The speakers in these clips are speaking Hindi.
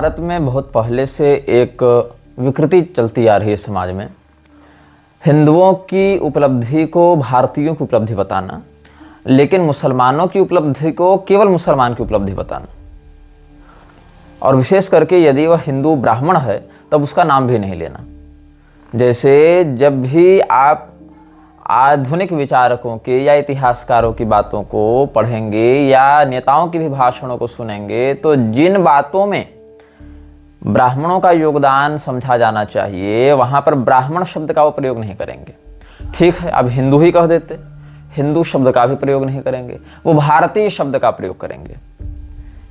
भारत में बहुत पहले से एक विकृति चलती आ रही है समाज में। हिंदुओं की उपलब्धि को भारतीयों की उपलब्धि बताना, लेकिन मुसलमानों की उपलब्धि को केवल मुसलमान की उपलब्धि बताना, और विशेष करके यदि वह हिंदू ब्राह्मण है तब उसका नाम भी नहीं लेना। जैसे जब भी आप आधुनिक विचारकों के या इतिहासकारों की बातों को पढ़ेंगे या नेताओं की भी भाषणों को सुनेंगे तो जिन बातों में ब्राह्मणों का योगदान समझा जाना चाहिए वहां पर ब्राह्मण शब्द का वो प्रयोग नहीं करेंगे। ठीक है, अब हिंदू ही कह देते, हिंदू शब्द का भी प्रयोग नहीं करेंगे, वो भारतीय शब्द का प्रयोग करेंगे।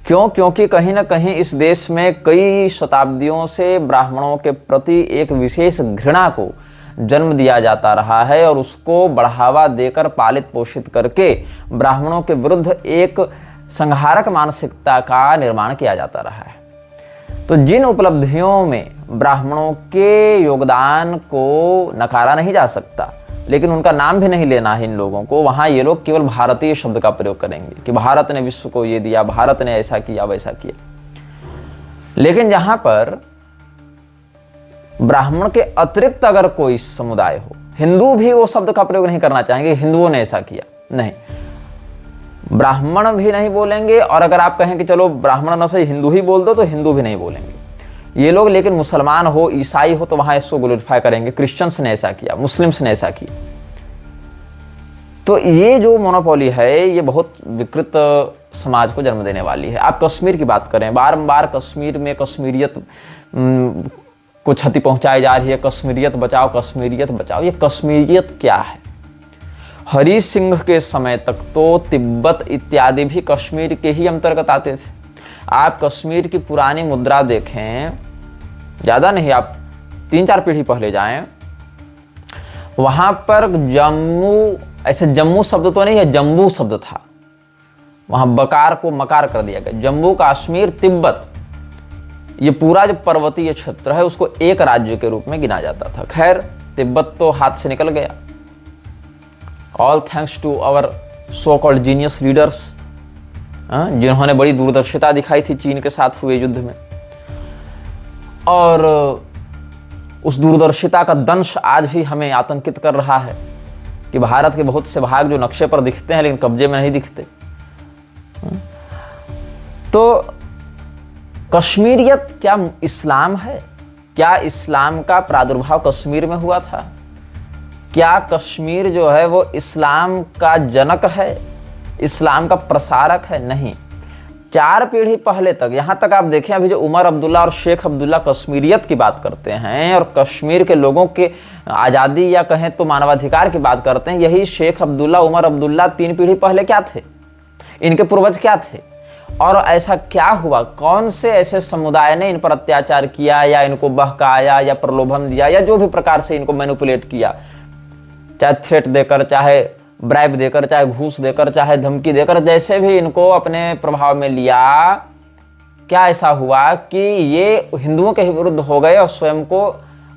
क्यों? क्योंकि कहीं ना कहीं इस देश में कई शताब्दियों से ब्राह्मणों के प्रति एक विशेष घृणा को जन्म दिया जाता रहा है और उसको बढ़ावा देकर पालित पोषित करके ब्राह्मणों के विरुद्ध एक संहारक मानसिकता का निर्माण किया जाता रहा है। तो जिन उपलब्धियों में ब्राह्मणों के योगदान को नकारा नहीं जा सकता, लेकिन उनका नाम भी नहीं लेना है इन लोगों को, वहां ये लोग केवल भारतीय शब्द का प्रयोग करेंगे कि भारत ने विश्व को ये दिया, भारत ने ऐसा किया वैसा किया। लेकिन जहां पर ब्राह्मण के अतिरिक्त अगर कोई समुदाय हो, हिंदू भी वो शब्द का प्रयोग नहीं करना चाहेंगे हिंदुओं ने ऐसा किया, नहीं, ब्राह्मण भी नहीं बोलेंगे। और अगर आप कहें कि चलो ब्राह्मण न सही हिंदू ही बोल दो तो हिंदू भी नहीं बोलेंगे ये लोग। लेकिन मुसलमान हो, ईसाई हो तो वहां इसको ग्लोरीफाई करेंगे, क्रिश्चियंस ने ऐसा किया, मुस्लिम्स ने ऐसा किया। तो ये जो मोनोपोली है ये बहुत विकृत समाज को जन्म देने वाली है। आप कश्मीर की बात करें, बारंबार कश्मीर में कश्मीरियत को क्षति पहुंचाई जा रही है, कश्मीरियत बचाओ, कश्मीरियत बचाओ। ये कश्मीरियत क्या है? हरि सिंह के समय तक तो तिब्बत इत्यादि भी कश्मीर के ही अंतर्गत आते थे। आप कश्मीर की पुरानी मुद्रा देखें, ज्यादा नहीं, आप 3-4 पीढ़ी पहले जाएं, वहां पर जम्मू, ऐसे जम्मू शब्द तो नहीं है, जम्बू शब्द था, वहां बकार को मकार कर दिया गया। जम्मू कश्मीर तिब्बत, ये पूरा जो पर्वतीय क्षेत्र है उसको एक राज्य के रूप में गिना जाता था। खैर तिब्बत तो हाथ से निकल गया, all thanks to our so called genius leaders, जिन्होंने बड़ी दूरदर्शिता दिखाई थी चीन के साथ हुए युद्ध में। और उस दूरदर्शिता का दंश आज भी हमें आतंकित कर रहा है कि भारत के बहुत से भाग जो नक्शे पर दिखते हैं लेकिन कब्जे में नहीं दिखते। तो कश्मीरियत क्या इस्लाम है? क्या इस्लाम का प्रादुर्भाव कश्मीर में हुआ था? क्या कश्मीर जो है वो इस्लाम का जनक है, इस्लाम का प्रसारक है? नहीं। 4 पीढ़ी पहले तक, यहां तक आप देखें, अभी जो उमर अब्दुल्ला और शेख अब्दुल्ला कश्मीरियत की बात करते हैं और कश्मीर के लोगों के आज़ादी या कहें तो मानवाधिकार की बात करते हैं, यही शेख अब्दुल्ला, उमर अब्दुल्ला 3 पीढ़ी पहले क्या थे? इनके पूर्वज क्या थे? और ऐसा क्या हुआ? कौन से ऐसे समुदाय ने इन पर अत्याचार किया या इनको बहकाया या प्रलोभन दिया या जो भी प्रकार से इनको मैनिपुलेट किया, चाहे थ्रेट देकर, चाहे ब्राइब देकर, चाहे घूस देकर, चाहे धमकी देकर, जैसे भी इनको अपने प्रभाव में लिया, क्या ऐसा हुआ कि ये हिंदुओं के ही विरुद्ध हो गए और स्वयं को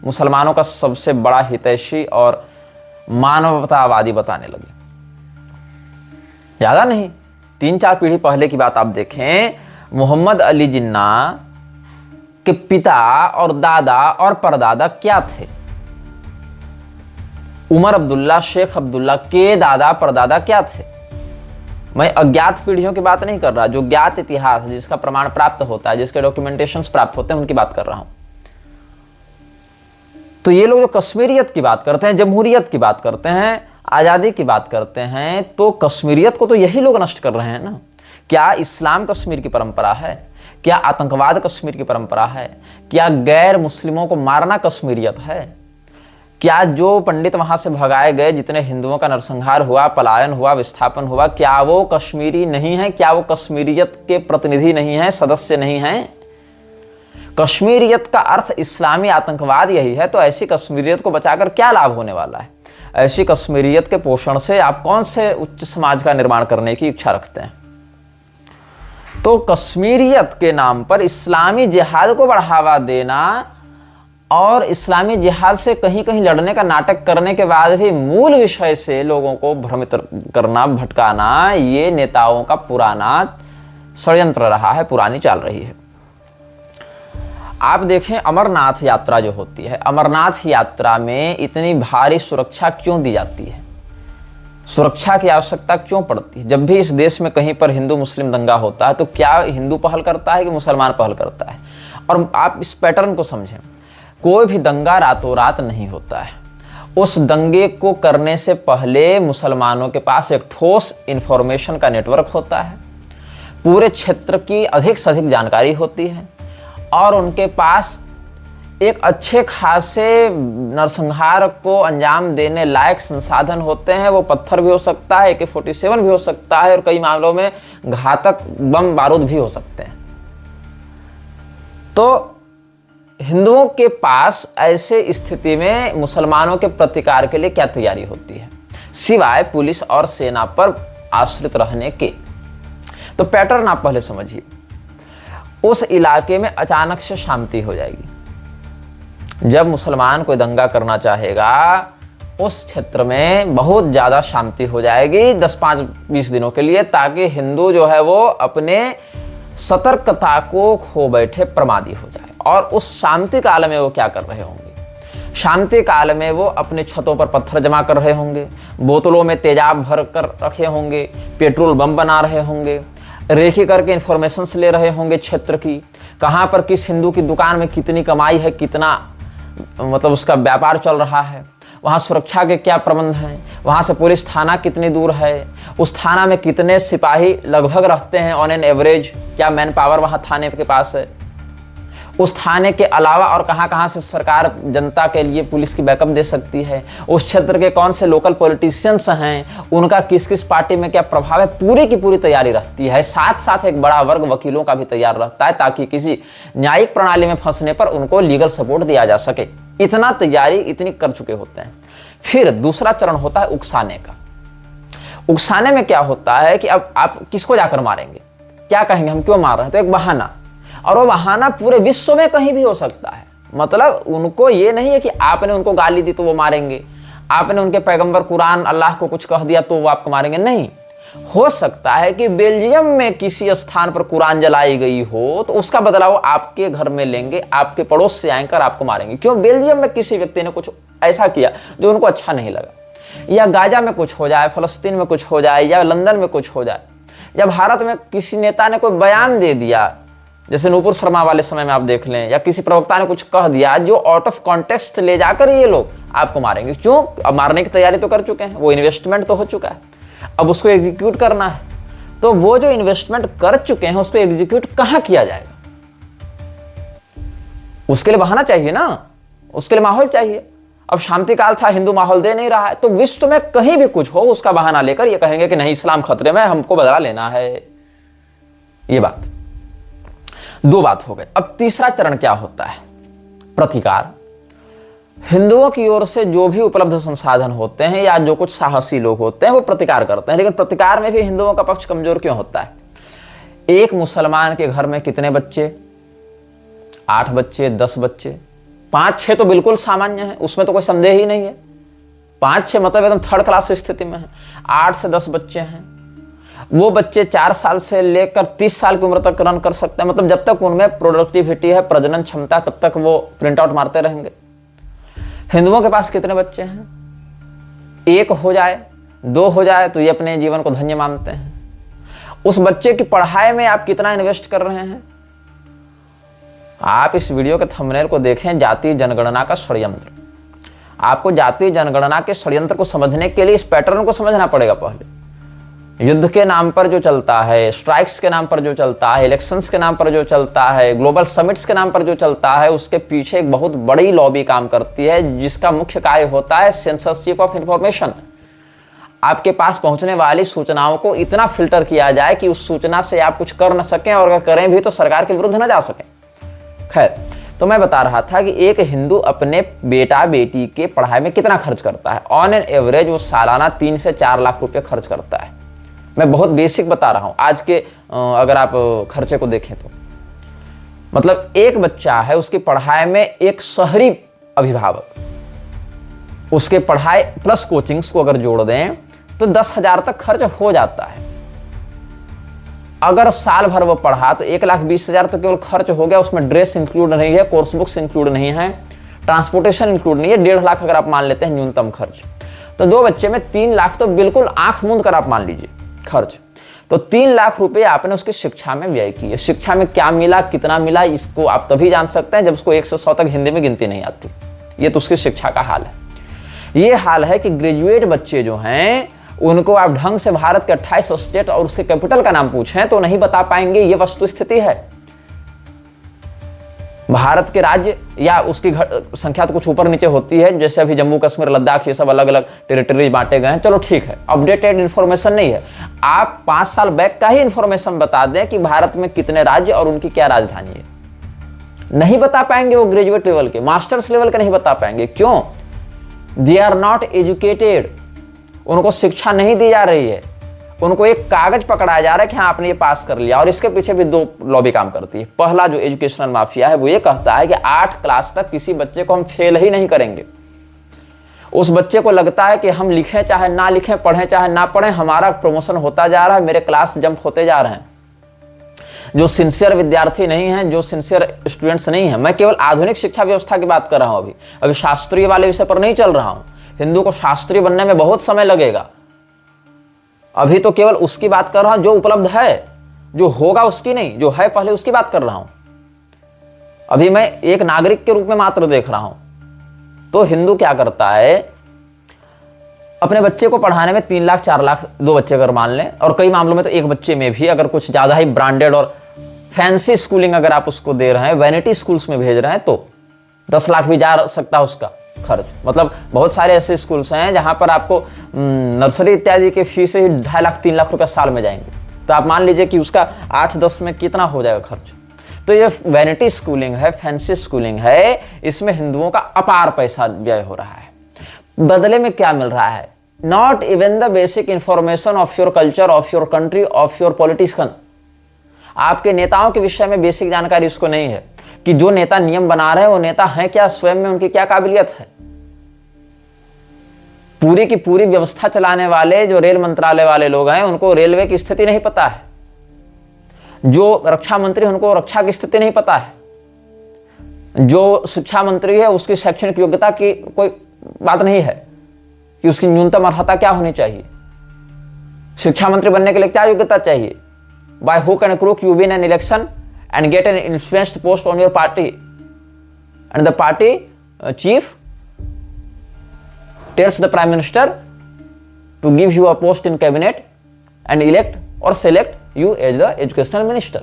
मुसलमानों का सबसे बड़ा हितैषी और मानवतावादी बताने लगे? ज्यादा नहीं, 3-4 पीढ़ी पहले की बात आप देखें, मोहम्मद अली जिन्ना के पिता और दादा और परदादा क्या थे? उमर अब्दुल्ला, शेख अब्दुल्ला के दादा परदादा क्या थे? मैं अज्ञात पीढ़ियों की बात नहीं कर रहा, जो ज्ञात इतिहास जिसका प्रमाण प्राप्त होता है, जिसके डॉक्यूमेंटेशंस प्राप्त होते हैं, उनकी बात कर रहा हूं। तो ये लोग जो कश्मीरियत की बात करते हैं, जमहूरियत की बात करते हैं, आजादी की बात करते हैं, तो कश्मीरियत को तो यही लोग नष्ट कर रहे हैं ना। क्या इस्लाम कश्मीर की परंपरा है? क्या आतंकवाद कश्मीर की परंपरा है? क्या गैर मुस्लिमों को मारना कश्मीरियत है? क्या जो पंडित वहां से भगाए गए, जितने हिंदुओं का नरसंहार हुआ, पलायन हुआ, विस्थापन हुआ, क्या वो कश्मीरी नहीं है? क्या वो कश्मीरियत के प्रतिनिधि नहीं है, सदस्य नहीं है? कश्मीरियत का अर्थ इस्लामी आतंकवाद यही है, तो ऐसी कश्मीरियत को बचाकर क्या लाभ होने वाला है? ऐसी कश्मीरियत के पोषण से आप कौन से उच्च समाज का निर्माण करने की इच्छा रखते हैं? तो कश्मीरियत के नाम पर इस्लामी जिहाद को बढ़ावा देना और इस्लामी जिहाद से कहीं कहीं लड़ने का नाटक करने के बाद भी मूल विषय से लोगों को भ्रमित करना, भटकाना, ये नेताओं का पुराना षड्यंत्र रहा है, पुरानी चाल रही है। आप देखें अमरनाथ यात्रा जो होती है, अमरनाथ यात्रा में इतनी भारी सुरक्षा क्यों दी जाती है? सुरक्षा की आवश्यकता क्यों पड़ती है? जब भी इस देश में कहीं पर हिंदू मुस्लिम दंगा होता है तो क्या हिंदू पहल करता है कि मुसलमान पहल करता है? और आप इस पैटर्न को समझें, कोई भी दंगा रातों रात नहीं होता है। उस दंगे को करने से पहले मुसलमानों के पास एक ठोस इंफॉर्मेशन का नेटवर्क होता है, पूरे क्षेत्र की अधिक से अधिक जानकारी होती है और उनके पास एक अच्छे खासे नरसंहार को अंजाम देने लायक संसाधन होते हैं। वो पत्थर भी हो सकता है, AK-47 भी हो सकता है और कई मामलों में घातक बम बारूद भी हो सकते हैं। तो हिंदुओं के पास ऐसे स्थिति में मुसलमानों के प्रतिकार के लिए क्या तैयारी होती है, सिवाय पुलिस और सेना पर आश्रित रहने के? तो पैटर्न आप पहले समझिए। उस इलाके में अचानक से शांति हो जाएगी। जब मुसलमान कोई दंगा करना चाहेगा, उस क्षेत्र में बहुत ज्यादा शांति हो जाएगी 10-5-20 दिनों के लिए, ताकि हिंदू जो है वो अपने सतर्कता को खो बैठे प्रमादी हो जाए। और उस शांति काल में वो क्या कर रहे होंगे? शांति काल में वो अपने छतों पर पत्थर जमा कर रहे होंगे, बोतलों में तेजाब भर कर रखे होंगे, पेट्रोल बम बना रहे होंगे, रेखी करके इंफॉर्मेशंस ले रहे होंगे क्षेत्र की, कहाँ पर किस हिंदू की दुकान में कितनी कमाई है, कितना मतलब उसका व्यापार चल रहा है, वहाँ सुरक्षा के क्या प्रबंध हैं, वहाँ से पुलिस थाना कितनी दूर है, उस थाना में कितने सिपाही लगभग रहते हैं ऑन एन एवरेज, क्या मैन पावर वहाँ थाने के पास है, उस थाने के अलावा और कहाँ कहाँ से सरकार जनता के लिए पुलिस की बैकअप दे सकती है, उस क्षेत्र के कौन से लोकल पॉलिटिशियंस हैं, उनका किस किस पार्टी में क्या प्रभाव है, पूरी की पूरी तैयारी रहती है। साथ साथ एक बड़ा वर्ग वकीलों का भी तैयार रहता है, ताकि किसी न्यायिक प्रणाली में फंसने पर उनको लीगल सपोर्ट दिया जा सके। इतना तैयारी इतनी कर चुके होते हैं। फिर दूसरा चरण होता है उकसाने का। उकसाने में क्या होता है कि अब आप किसको जाकर मारेंगे, क्या कहेंगे, हम क्यों मार रहे हैं, तो एक बहाना, और वो बहाना पूरे विश्व में कहीं भी हो सकता है। मतलब उनको ये नहीं है कि आपने उनको गाली दी तो वो मारेंगे, आपने उनके पैगंबर कुरान अल्लाह को कुछ कह दिया तो वो आपको मारेंगे, नहीं। हो सकता है कि बेल्जियम में किसी स्थान पर कुरान जलाई गई हो तो उसका बदला वो आपके घर में लेंगे, आपके पड़ोस से आकर आपको मारेंगे। क्यों? बेल्जियम में किसी व्यक्ति ने कुछ ऐसा किया जो उनको अच्छा नहीं लगा, या गाजा में कुछ हो जाए, फलस्तीन में कुछ हो जाए, या लंदन में कुछ हो जाए, या भारत में किसी नेता ने कोई बयान दे दिया, जैसे नूपुर शर्मा वाले समय में आप देख लें, या किसी प्रवक्ता ने कुछ कह दिया जो आउट ऑफ कॉन्टेक्स्ट ले जाकर ये लोग आपको मारेंगे। क्यों? अब मारने की तैयारी तो कर चुके हैं, वो इन्वेस्टमेंट तो हो चुका है, अब उसको एग्जीक्यूट करना है। तो वो जो इन्वेस्टमेंट कर चुके हैं उसको एग्जीक्यूट कहां किया जाएगा? उसके लिए बहाना चाहिए ना, उसके लिए माहौल चाहिए। अब शांति काल था, हिंदू माहौल दे नहीं रहा है, तो विश्व में कहीं भी कुछ हो उसका बहाना लेकर ये कहेंगे कि नहीं, इस्लाम खतरे में, हमको बदला लेना है। ये बात, दो बात हो गए। अब तीसरा चरण क्या होता है? प्रतिकार। हिंदुओं की ओर से जो भी उपलब्ध संसाधन होते हैं या जो कुछ साहसी लोग होते हैं वो प्रतिकार करते हैं, लेकिन प्रतिकार में भी हिंदुओं का पक्ष कमजोर क्यों होता है? एक मुसलमान के घर में कितने बच्चे? 8 बच्चे, 10 बच्चे, 5-6 तो बिल्कुल सामान्य है, उसमें तो कोई संदेह ही नहीं है। 5-6 मतलब एकदम थर्ड क्लास स्थिति में है। 8 से 10 बच्चे हैं, वो बच्चे 4 साल से लेकर 30 साल की उम्र तक रन कर सकते हैं। मतलब जब तक उनमें प्रोडक्टिविटी है, प्रजनन क्षमता, तब तक वो प्रिंट आउट मारते रहेंगे। हिंदुओं के पास कितने बच्चे हैं? 1 हो जाए, 2 हो जाए तो ये अपने जीवन को धन्य मानते हैं। उस बच्चे की पढ़ाई में आप कितना इन्वेस्ट कर रहे हैं? आप इस वीडियो के थंबनेल को देखें, जातीय जनगणना का षड्यंत्र। आपको जातीय जनगणना के षड्यंत्र को समझने के लिए इस पैटर्न को समझना पड़ेगा। पहले युद्ध के नाम पर जो चलता है, स्ट्राइक्स के नाम पर जो चलता है, इलेक्शंस के नाम पर जो चलता है, ग्लोबल समिट्स के नाम पर जो चलता है, उसके पीछे एक बहुत बड़ी लॉबी काम करती है, जिसका मुख्य कार्य होता है सेंसरशिप ऑफ इंफॉर्मेशन। आपके पास पहुंचने वाली सूचनाओं को इतना फिल्टर किया जाए कि उस सूचना से आप कुछ कर न सकें, और अगर करें भी तो सरकार के विरुद्ध न जा सकें। खैर, तो मैं बता रहा था कि एक हिंदू अपने बेटा बेटी के पढ़ाई में कितना खर्च करता है। ऑन एन एवरेज वो सालाना 3 से 4 लाख रुपए खर्च करता है। मैं बहुत बेसिक बता रहा हूं, आज के अगर आप खर्चे को देखें तो मतलब एक बच्चा है, उसकी पढ़ाई में एक शहरी अभिभावक उसके पढ़ाई प्लस कोचिंग्स को अगर जोड़ दें तो 10,000 तक खर्च हो जाता है। अगर साल भर वो पढ़ा तो 1,20,000 तो केवल खर्च हो गया, उसमें ड्रेस इंक्लूड नहीं है, कोर्स बुक्स इंक्लूड नहीं है, ट्रांसपोर्टेशन इंक्लूड नहीं है। 1.5 लाख अगर आप मान लेते हैं न्यूनतम खर्च, तो 2 बच्चे में 3 लाख तो बिल्कुल आंख मूंद कर आप मान लीजिए खर्च। तो 3 लाख रुपए आपने उसकी शिक्षा में व्यय किए। शिक्षा में क्या मिला, कितना मिला, इसको आप तभी जान सकते हैं जब उसको 1 से 100 तक हिंदी में गिनती नहीं आती। ये तो उसकी शिक्षा का हाल है। ये हाल है कि ग्रेजुएट बच्चे जो हैं उनको आप ढंग से भारत के 28 स्टेट और उसके कैपिटल का नाम पूछें तो नहीं बता पाएंगे। ये वस्तु स्थिति है। भारत के राज्य या उसकी संख्या तो कुछ ऊपर नीचे होती है, जैसे अभी जम्मू कश्मीर, लद्दाख, ये सब अलग अलग टेरिटरीज बांटे गए हैं, चलो ठीक है, अपडेटेड इंफॉर्मेशन नहीं है। आप 5 साल बैक का ही इंफॉर्मेशन बता दें कि भारत में कितने राज्य और उनकी क्या राजधानी है, नहीं बता पाएंगे। वो ग्रेजुएट लेवल के, मास्टर्स लेवल के नहीं बता पाएंगे। क्यों? They are not educated. उनको शिक्षा नहीं दी जा रही है। उनको एक कागज पकड़ाया जा रहा है कि हाँ आपने ये पास कर लिया। और इसके पीछे भी 2 लॉबी काम करती है। पहला जो एजुकेशनल माफिया है वो ये कहता है कि 8 क्लास तक किसी बच्चे को हम फेल ही नहीं करेंगे। उस बच्चे को लगता है कि हम लिखें चाहे ना लिखें, पढ़ें चाहे ना पढ़ें, हमारा प्रमोशन होता जा रहा है, मेरे क्लास जंप होते जा रहे हैं। जो सिंसियर विद्यार्थी नहीं है, जो सिंसियर स्टूडेंट्स नहीं है, मैं केवल आधुनिक शिक्षा व्यवस्था की बात कर रहा हूं। अभी शास्त्रीय वाले विषय पर नहीं चल रहा हूं। हिंदू को शास्त्रीय बनने में बहुत समय लगेगा। अभी तो केवल उसकी बात कर रहा हूं जो उपलब्ध है, जो होगा उसकी नहीं, जो है पहले उसकी बात कर रहा हूं। अभी मैं एक नागरिक के रूप में मात्र देख रहा हूं। तो हिंदू क्या करता है, अपने बच्चे को पढ़ाने में 3 लाख 4 लाख 2 बच्चे अगर मान लें, और कई मामलों में तो एक बच्चे में भी अगर कुछ ज्यादा ही ब्रांडेड और फैंसी स्कूलिंग अगर आप उसको दे रहे हैं, वैनिटी स्कूल्स में भेज रहे हैं, तो 10 लाख भी जा सकता है उसका खर्च। मतलब बहुत सारे ऐसे स्कूल्स हैं जहां पर आपको नर्सरी इत्यादि के फीस ही 2.5 लाख 3 लाख रुपए साल में जाएंगे। तो आप मान लीजिए कि उसका 8-10 में कितना हो जाएगा खर्च। तो ये वैनिटी स्कूलिंग है, फैंसी स्कूलिंग है, इसमें हिंदुओं का अपार पैसा व्यय हो रहा है। बदले में क्या मिल रहा है? Not even the basic information of your culture, of your country, of your politician. आपके नेताओं के विषय में बेसिक जानकारी उसको नहीं है कि जो नेता नियम बना रहे हैं वो नेता हैं क्या, स्वयं में उनकी क्या काबिलियत है। पूरी की पूरी व्यवस्था चलाने वाले जो रेल मंत्रालय वाले लोग हैं उनको रेलवे की स्थिति नहीं पता है। जो रक्षा मंत्री उनको रक्षा की स्थिति नहीं पता है। जो शिक्षा मंत्री है उसकी शैक्षणिक योग्यता की कोई बात नहीं है कि उसकी न्यूनतम अर्हता क्या होनी चाहिए। शिक्षा मंत्री बनने के लिए क्या योग्यता चाहिए? By hook and crook you win an election and get an influenced post on your party, and the party chief tells the prime minister to give you a post in cabinet and elect or select you as the educational minister.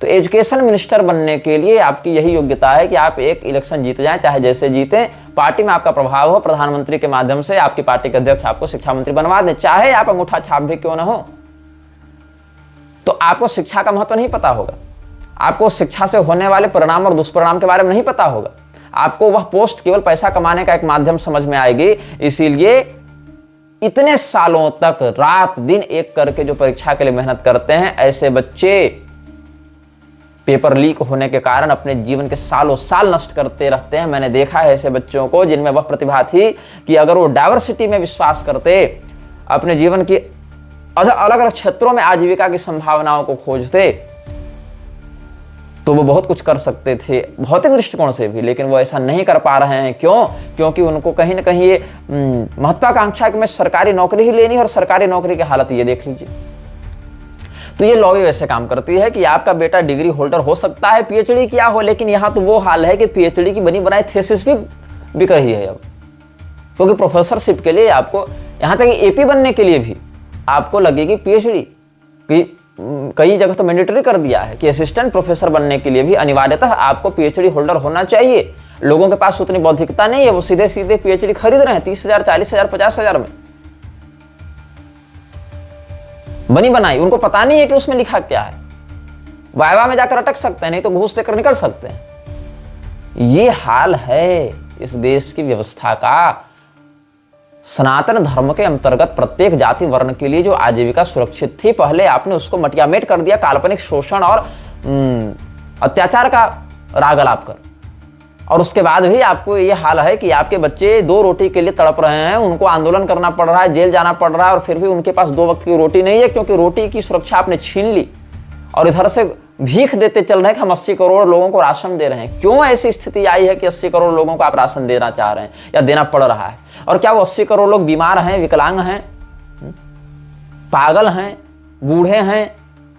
तो एजुकेशन मिनिस्टर बनने के लिए आपकी यही योग्यता है कि आप एक इलेक्शन जीत जाएं, चाहे जैसे जीते, पार्टी में आपका प्रभाव हो, प्रधानमंत्री के माध्यम से आपकी पार्टी के अध्यक्ष आपको शिक्षा मंत्री बनवा दें, चाहे आप अंगूठा छाप भी क्यों ना हो। तो आपको शिक्षा का महत्व नहीं पता होगा। आपको शिक्षा से होने वाले परिणाम और दुष्परिणाम के बारे में नहीं पता होगा। आपको वह पोस्ट केवल पैसा कमाने का एक माध्यम समझ में आएगी। इसीलिए इतने सालों तक रात दिन एक करके जो परीक्षा के लिए मेहनत करते हैं, ऐसे बच्चे पेपर लीक होने के कारण अपने जीवन के सालों साल नष्ट करते रहते हैं। मैंने देखा है ऐसे बच्चों को जिनमें वह प्रतिभा थी कि अगर वो डाइवर्सिटी में विश्वास करते, अपने जीवन की अलग अलग क्षेत्रों में आजीविका की संभावनाओं को खोजते, तो वो बहुत कुछ कर सकते थे भौतिक दृष्टिकोण से भी। लेकिन वो ऐसा नहीं कर पा रहे हैं। क्यों? क्योंकि उनको कहीं ना कहीं ये महत्वाकांक्षा कि मैं सरकारी नौकरी ही लेनी है, और सरकारी नौकरी की हालत ये देख लीजिए। तो ये लॉबी वैसे काम करती है कि आपका बेटा डिग्री होल्डर हो सकता है, पीएचडी किया हो, लेकिन यहां तो वो हाल है कि पीएचडी की बनी बनाई थीसिस भी बिक रही है अब। क्योंकि प्रोफेसरशिप के लिए आपको, यहां तक एपी बनने के लिए भी आपको लगेगी पीएचडी। कई जगह तो मैंडेटरी कर दिया है कि असिस्टेंट प्रोफेसर बनने के लिए भी अनिवार्यतः आपको पीएचडी होल्डर होना चाहिए। लोगों के पास उतनी बौद्धिकता नहीं है, वो सीधे सीधे पीएचडी खरीद रहे हैं 30,000, 40,000, 50,000 में बनी बनाई। उनको पता नहीं है कि उसमें लिखा क्या है। वाइवा में जाकर अटक सकते हैं, नहीं तो घूस देकर निकल सकते हैं। ये हाल है इस देश की व्यवस्था का। सनातन धर्म के अंतर्गत प्रत्येक जाति वर्ण के लिए जो आजीविका सुरक्षित थी, पहले आपने उसको मटियामेट कर दिया काल्पनिक शोषण और अत्याचार का राग अलाप कर। और उसके बाद भी आपको ये हाल है कि आपके बच्चे 2 रोटी के लिए तड़प रहे हैं, उनको आंदोलन करना पड़ रहा है, जेल जाना पड़ रहा है, और फिर भी उनके पास 2 वक्त की रोटी नहीं है, क्योंकि रोटी की सुरक्षा आपने छीन ली और इधर से भीख देते चल रहे हैं कि हम 80 करोड़ लोगों को राशन दे रहे हैं। क्यों ऐसी स्थिति आई है कि 80 करोड़ लोगों को आप राशन देना चाह रहे हैं या देना पड़ रहा है? और क्या वो 80 करोड़ लोग बीमार हैं, विकलांग हैं, पागल हैं, बूढ़े हैं,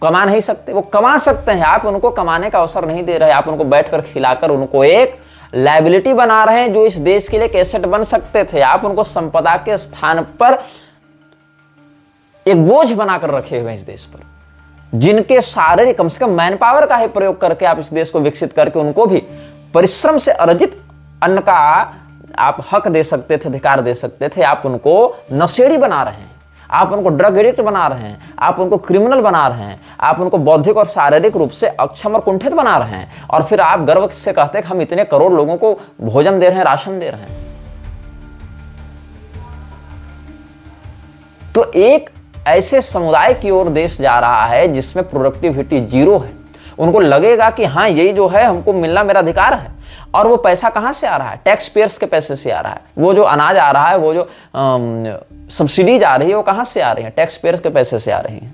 कमा नहीं सकते? वो कमा सकते हैं, आप उनको कमाने का अवसर नहीं दे रहे। आप उनको बैठकर खिलाकर उनको एक लायबिलिटी बना रहे हैं, जो इस देश के लिए एक एसेट बन सकते थे। आप उनको संपदा के स्थान पर एक बोझ बनाकर रखे हुए हैं इस देश पर, जिनके सारे कम से कम मैन पावर का ही प्रयोग करके आप इस देश को विकसित करके उनको भी परिश्रम से अर्जित अन्न का आप हक दे सकते थे, अधिकार दे सकते थे। आप उनको नशेड़ी बना रहे हैं, आप उनको ड्रग एडिक्ट बना रहे हैं, आप उनको क्रिमिनल बना रहे हैं, आप उनको बौद्धिक और शारीरिक रूप से अक्षम और कुंठित बना रहे हैं, और फिर आप गर्व से कहते हैं कि हम इतने करोड़ लोगों को भोजन दे रहे हैं, राशन दे रहे हैं। तो एक ऐसे समुदाय की ओर देश जा रहा है जिसमें प्रोडक्टिविटी 0 है। उनको लगेगा कि हाँ, यही जो है हमको मिलना मेरा अधिकार है। और वो पैसा कहां से आ रहा है? टैक्स पेयर्स के पैसे से आ रहा है। वो जो अनाज आ रहा है, वो जो सब्सिडीज आ रही है, वो कहां से आ रही है? टैक्स पेयर्स के पैसे से आ रही है।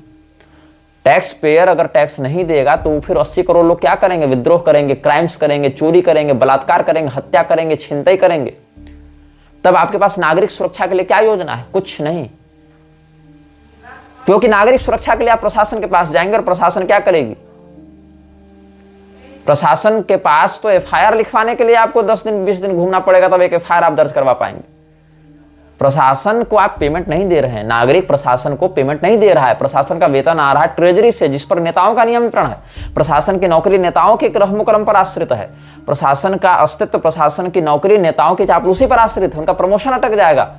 टैक्स पेयर अगर टैक्स नहीं देगा तो फिर 80 करोड़ लोग क्या करेंगे? विद्रोह करेंगे, क्राइम्स करेंगे, चोरी करेंगे, बलात्कार करेंगे, हत्या करेंगे, छिनतई करेंगे। तब आपके पास नागरिक सुरक्षा के लिए क्या योजना है? कुछ नहीं। क्योंकि नागरिक सुरक्षा के लिए आप प्रशासन के पास जाएंगे, और प्रशासन क्या करेगी? प्रशासन के पास तो एफआईआर लिखवाने के लिए आपको 10 दिन 20 दिन घूमना पड़ेगा, तब एक एफआईआर आप दर्ज करवा पाएंगे। प्रशासन को आप पेमेंट नहीं दे रहे हैं, नागरिक प्रशासन को पेमेंट नहीं दे रहा है। प्रशासन का वेतन आ रहा है ट्रेजरी से, जिस पर नेताओं का नियंत्रण है। प्रशासन की नौकरी नेताओं के रहमो करम पर आश्रित है। प्रशासन का अस्तित्व, प्रशासन की नौकरी नेताओं की चापलूसी पर आश्रित है। उनका प्रमोशन अटक जाएगा,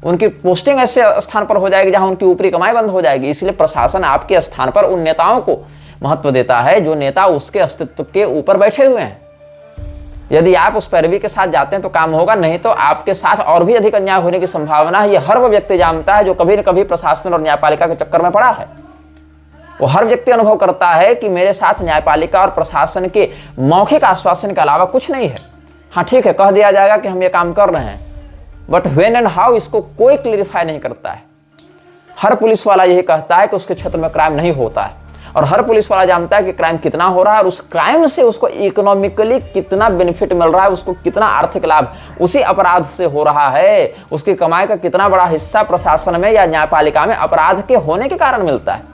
उनकी पोस्टिंग ऐसे स्थान पर हो जाएगी जहां उनकी ऊपरी कमाई बंद हो जाएगी। इसलिए प्रशासन आपके स्थान पर उन नेताओं को महत्व देता है जो नेता उसके अस्तित्व के ऊपर बैठे हुए हैं। यदि आप उस पैरवी के साथ जाते हैं तो काम होगा, नहीं तो आपके साथ और भी अधिक अन्याय होने की संभावना है। यह हर वो व्यक्ति जानता है जो कभी न कभी प्रशासन और न्यायपालिका के चक्कर में पड़ा है। वो हर व्यक्ति अनुभव करता है कि मेरे साथ न्यायपालिका और प्रशासन के मौखिक आश्वासन के अलावा कुछ नहीं है। हाँ ठीक है, कह दिया जाएगा कि हम ये काम कर रहे हैं, बट व्हेन एंड हाउ इसको कोई क्लियरिफाई नहीं करता है। हर पुलिस वाला यही कहता है कि उसके क्षेत्र में क्राइम नहीं होता है, और हर पुलिस वाला जानता है कि क्राइम कितना हो रहा है और उस क्राइम से उसको इकोनॉमिकली कितना बेनिफिट मिल रहा है, उसको कितना आर्थिक लाभ उसी अपराध से हो रहा है, उसकी कमाई का कितना बड़ा हिस्सा प्रशासन में या न्यायपालिका में अपराध के होने के कारण मिलता है।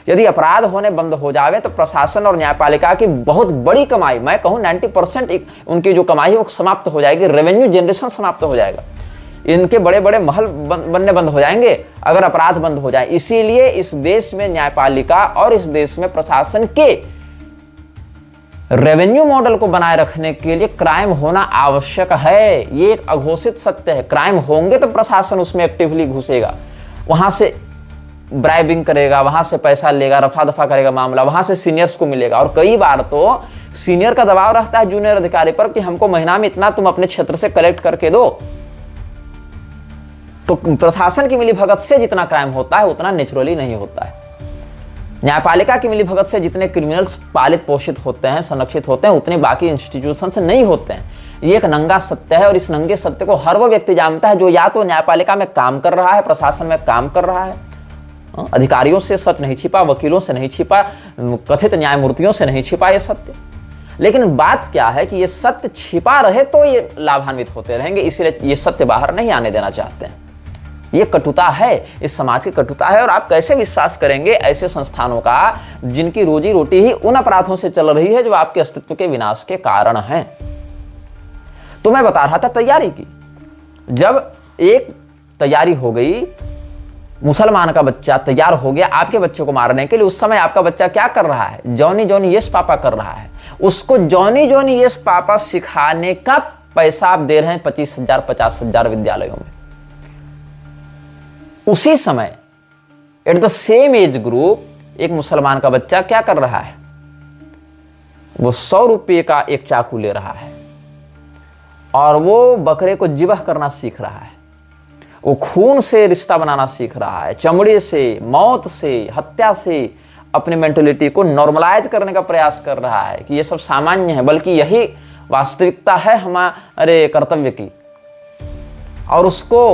यदि अपराध होने बंद हो जावे तो प्रशासन और न्यायपालिका की बहुत बड़ी कमाई, मैं कहूं 90% उनकी जो कमाई है वो समाप्त हो जाएगी। रेवेन्यू जनरेशन समाप्त हो जाएगा। इनके बड़े बड़े महल बनने बंद हो जाएंगे अगर अपराध बंद हो जाए। इसीलिए इस देश में न्यायपालिका और इस देश में प्रशासन के रेवेन्यू मॉडल को बनाए रखने के लिए क्राइम होना आवश्यक है। ये एक अघोषित सत्य है। क्राइम होंगे तो प्रशासन उसमें एक्टिवली घुसेगा, वहां से ब्राइबिंग करेगा, वहां से पैसा लेगा, रफा दफा करेगा मामला, वहां से सीनियर्स को मिलेगा। और कई बार तो सीनियर का दबाव रहता है जूनियर अधिकारी पर कि हमको महीना में इतना तुम अपने क्षेत्र से कलेक्ट करके दो। तो प्रशासन की मिलीभगत से जितना क्राइम होता है उतना नेचुरली नहीं होता है। न्यायपालिका की मिलीभगत से जितने क्रिमिनल्स पालित पोषित होते हैं, संरक्षित होते हैं, उतने बाकी इंस्टीट्यूशन से नहीं होते हैं। ये एक नंगा सत्य है, और इस नंगे सत्य को हर वो व्यक्ति जानता है जो या तो न्यायपालिका में काम कर रहा है, प्रशासन में काम कर रहा है। अधिकारियों से सच नहीं छिपा, वकीलों से नहीं छिपा, कथित न्यायमूर्तियों से नहीं छिपा ये सत्य। लेकिन बात क्या है कि ये सत्य छिपा रहे तो ये लाभान्वित होते रहेंगे, इसलिए ये सत्य बाहर नहीं आने देना चाहते हैं। ये कटुता है, इस समाज की कटुता है। और आप कैसे विश्वास करेंगे ऐसे संस्थानों का जिनकी रोजी रोटी ही उन अपराधों से चल रही है जो आपके अस्तित्व के विनाश के कारण हैं। तो मैं बता रहा था तैयारी की। जब एक तैयारी हो गई, मुसलमान का बच्चा तैयार हो गया आपके बच्चे को मारने के लिए, उस समय आपका बच्चा क्या कर रहा है? जॉनी जॉनी यस पापा कर रहा है। उसको जॉनी जॉनी यस पापा सिखाने का पैसा आप दे रहे हैं 25,000 50,000 विद्यालयों में। उसी समय at the same age group एक मुसलमान का बच्चा क्या कर रहा है? वो 100 रुपये का एक चाकू ले रहा है और वो बकरे को जिबह करना सीख रहा है। वो खून से रिश्ता बनाना सीख रहा है, चमड़े से, मौत से, हत्या से अपनी मेंटलिटी को नॉर्मलाइज करने का प्रयास कर रहा है कि ये सब सामान्य है। बल्कि यही वास्तविकता है हमारे कर्तव्य की। और उसको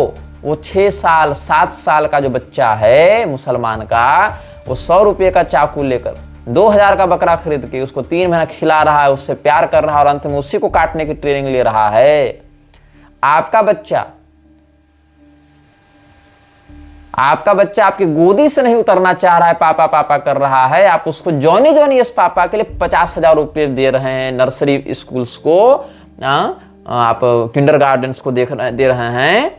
वो 6 साल 7 साल का जो बच्चा है मुसलमान का, वो 100 रुपये का चाकू लेकर 2000 का बकरा खरीद के उसको 3 महीना खिला रहा है, उससे प्यार कर रहा है और अंत में उसी को काटने की ट्रेनिंग ले रहा है। आपका बच्चा आपकी गोदी से नहीं उतरना चाह रहा है, पापा पापा कर रहा है, आप उसको जॉनी जॉनी इस पापा के लिए 50,000 रुपये दे रहे हैं, नर्सरी स्कूल्स को, आप किंडरगार्टन्स को दे रहे हैं,